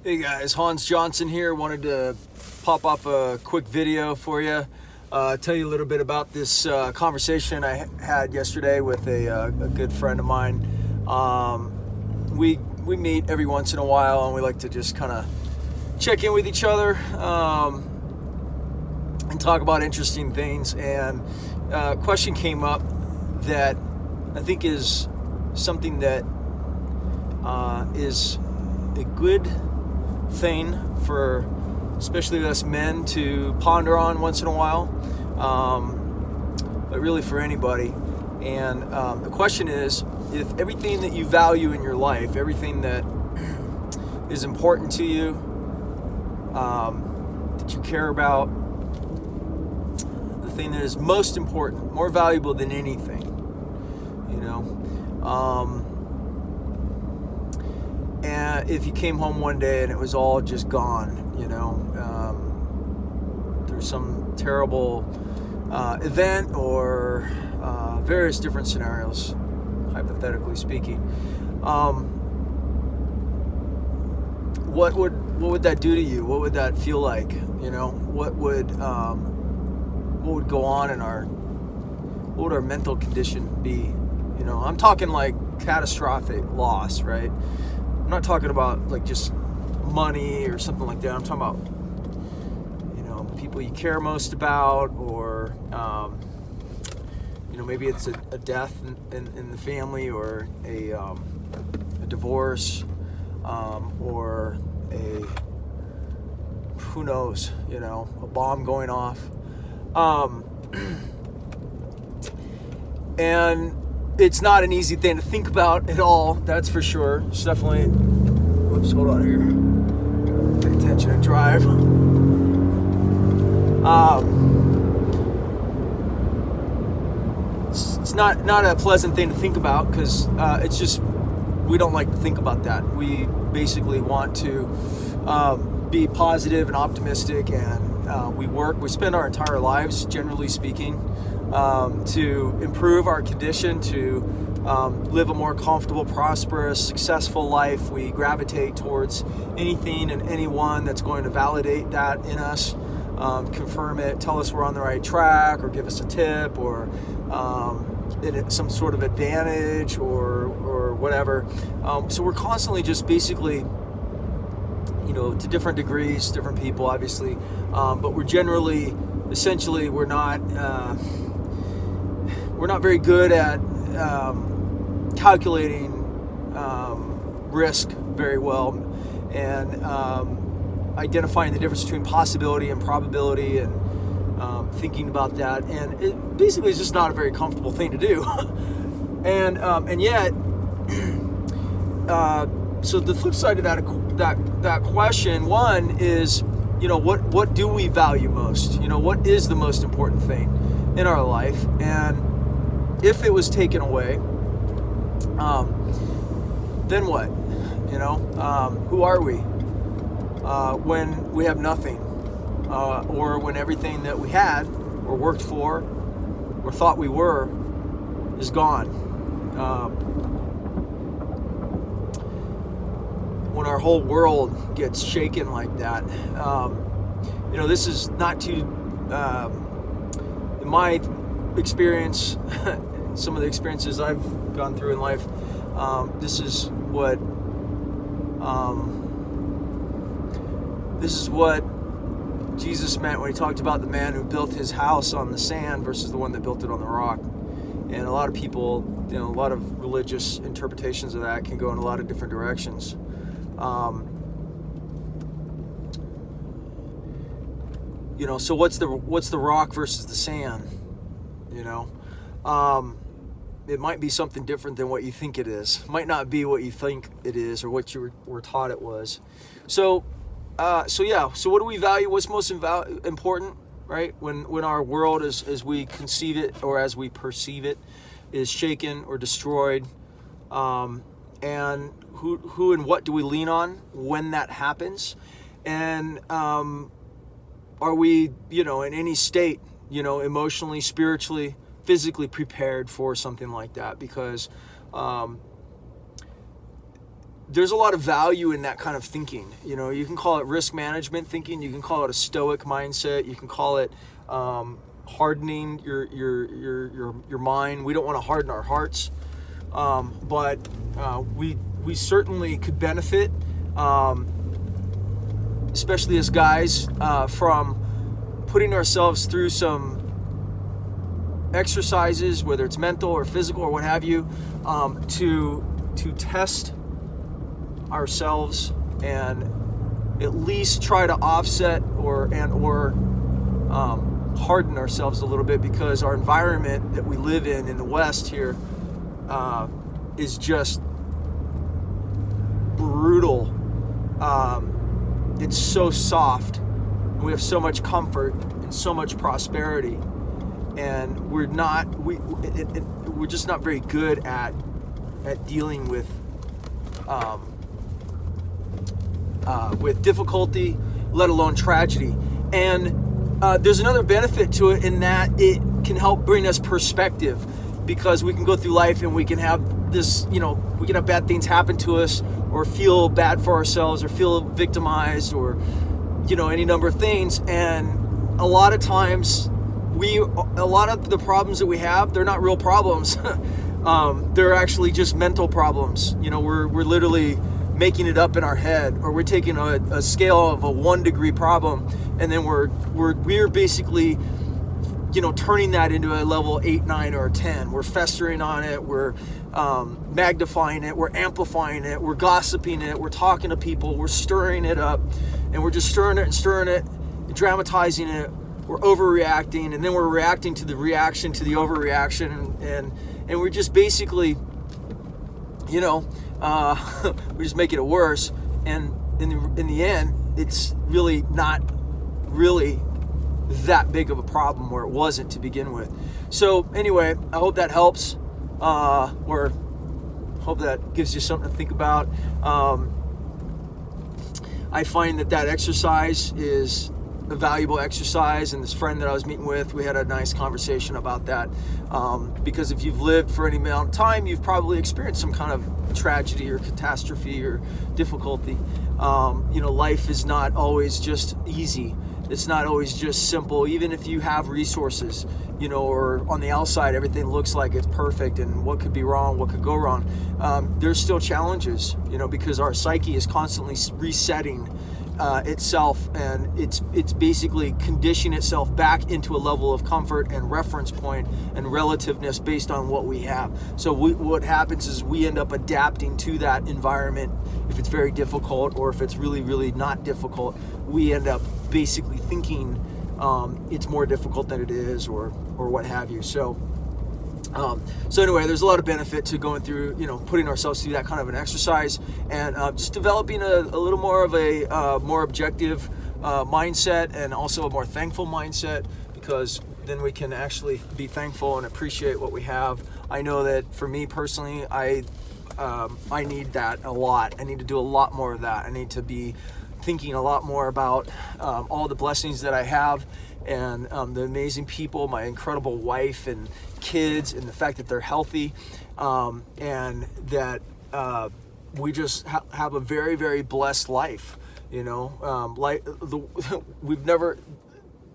Hey guys, Hans Johnson here. Wanted to pop off a quick video for you. Tell you a little bit about this conversation I had yesterday with a good friend of mine. We meet every once in a while, and we like to just kind of check in with each other and talk about interesting things. And a question came up that I think is something that is a good thing for especially us men to ponder on once in a while, but really for anybody. And the question is, if everything that you value in your life, everything that is important to you, that you care about, the thing that is most important, more valuable than anything, and if you came home one day and it was all just gone, through some terrible event or various different scenarios, hypothetically speaking, what would that do to you? What would that feel like? What would go on in what would our mental condition be? I'm talking like catastrophic loss, right? I'm not talking about like just money or something like that. I'm talking about, people you care most about, or, maybe it's a death in the family, or a divorce, or who knows, a bomb going off. And it's not an easy thing to think about at all, that's for sure. It's definitely, whoops, hold on here. Pay attention and drive. It's not a pleasant thing to think about, because it's just, we don't like to think about that. We basically want to be positive and optimistic, and we spend our entire lives, generally speaking, to improve our condition, to live a more comfortable, prosperous, successful life. We gravitate towards anything and anyone that's going to validate that in us, confirm it, tell us we're on the right track, or give us a tip, or some sort of advantage, or whatever. So we're constantly just basically, to different degrees, different people, obviously, but we're generally, essentially, we're not very good at calculating risk very well, and identifying the difference between possibility and probability, and thinking about that. And it basically is just not a very comfortable thing to do. and yet, so the flip side of that question, one is, what do we value most? What is the most important thing in our life? And if it was taken away, then what? Who are we when we have nothing, or when everything that we had, or worked for, or thought we were, is gone? When our whole world gets shaken like that, this is not too, in my experience, some of the experiences I've gone through in life, this is what Jesus meant when he talked about the man who built his house on the sand versus the one that built it on the rock. And a lot of people, a lot of religious interpretations of that can go in a lot of different directions. So what's the rock versus the sand? It might be something different than what you think it is. It might not be what you think it is, or what you were taught it was. So what do we value? What's most important, right? When our world, as we conceive it, or as we perceive it, is shaken or destroyed, and who and what do we lean on when that happens? And are we, in any state, emotionally, spiritually, physically prepared for something like that? Because there's a lot of value in that kind of thinking. You can call it risk management thinking. You can call it a stoic mindset. You can call it hardening your mind. We don't want to harden our hearts, but we certainly could benefit, especially as guys, from putting ourselves through some exercises, whether it's mental or physical or what have you, to test ourselves and at least try to offset or harden ourselves a little bit, because our environment that we live in the West here is just brutal. It's so soft. We have so much comfort and so much prosperity, and we're just not very good at dealing with difficulty, let alone tragedy. And there's another benefit to it, in that it can help bring us perspective, because we can go through life and we can have this, we can have bad things happen to us, or feel bad for ourselves, or feel victimized, or any number of things. And a lot of times a lot of the problems that we have, they're not real problems. They're actually just mental problems. We're literally making it up in our head, or we're taking a scale of a 1 degree problem, and then we're basically turning that into a level 8, 9, or 10. We're festering on it. We're magnifying it. We're amplifying it. We're gossiping it. We're talking to people. We're stirring it up, and we're just stirring it, dramatizing it. We're overreacting, and then we're reacting to the reaction to the overreaction, and we're just basically, we're just making it worse. And in the end, it's really not really that big of a problem where it wasn't to begin with. So anyway, I hope that helps, or hope that gives you something to think about. I find that exercise is a valuable exercise, and this friend that I was meeting with, we had a nice conversation about that, because if you've lived for any amount of time, you've probably experienced some kind of tragedy or catastrophe or difficulty. Life is not always just easy. It's not always just simple. Even if you have resources, or on the outside everything looks like it's perfect, and what could be wrong, what could go wrong, there's still challenges, because our psyche is constantly resetting itself, and it's basically conditioning itself back into a level of comfort and reference point and relativeness based on what we have. So what happens is we end up adapting to that environment. If it's very difficult, or if it's really, really not difficult, we end up basically thinking it's more difficult than it is, or what have you. So anyway, there's a lot of benefit to going through, putting ourselves through that kind of an exercise, and just developing a little more of a more objective mindset, and also a more thankful mindset, because then we can actually be thankful and appreciate what we have. I know that for me personally, I need that a lot. I need to do a lot more of that. I need to be thinking a lot more about all the blessings that I have, and the amazing people, my incredible wife and kids, and the fact that they're healthy, and that we just have a very, very blessed life. The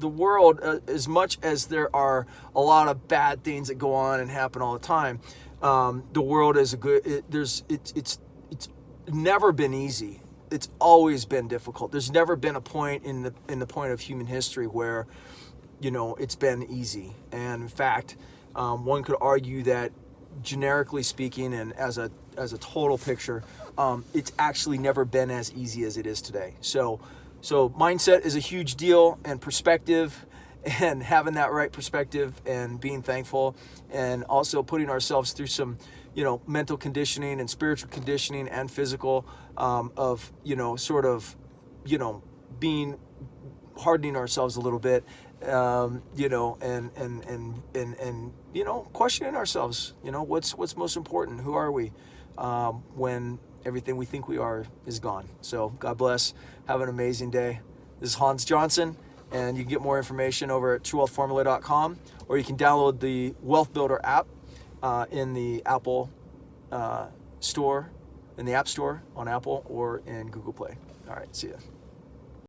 world, as much as there are a lot of bad things that go on and happen all the time, the world is it's never been easy. It's always been difficult. There's never been a point in the point of human history where, it's been easy. And in fact, one could argue that, generically speaking, and as a total picture, it's actually never been as easy as it is today. So mindset is a huge deal, and perspective, and having that right perspective, and being thankful, and also putting ourselves through some, mental conditioning and spiritual conditioning and physical, of, being hardening ourselves a little bit, and questioning ourselves, what's most important? Who are we, when everything we think we are is gone? So God bless. Have an amazing day. This is Hans Johnson, and you can get more information over at truewealthformula.com, or you can download the Wealth Builder app in the Apple store in the App Store on Apple or in Google Play. All right, see ya.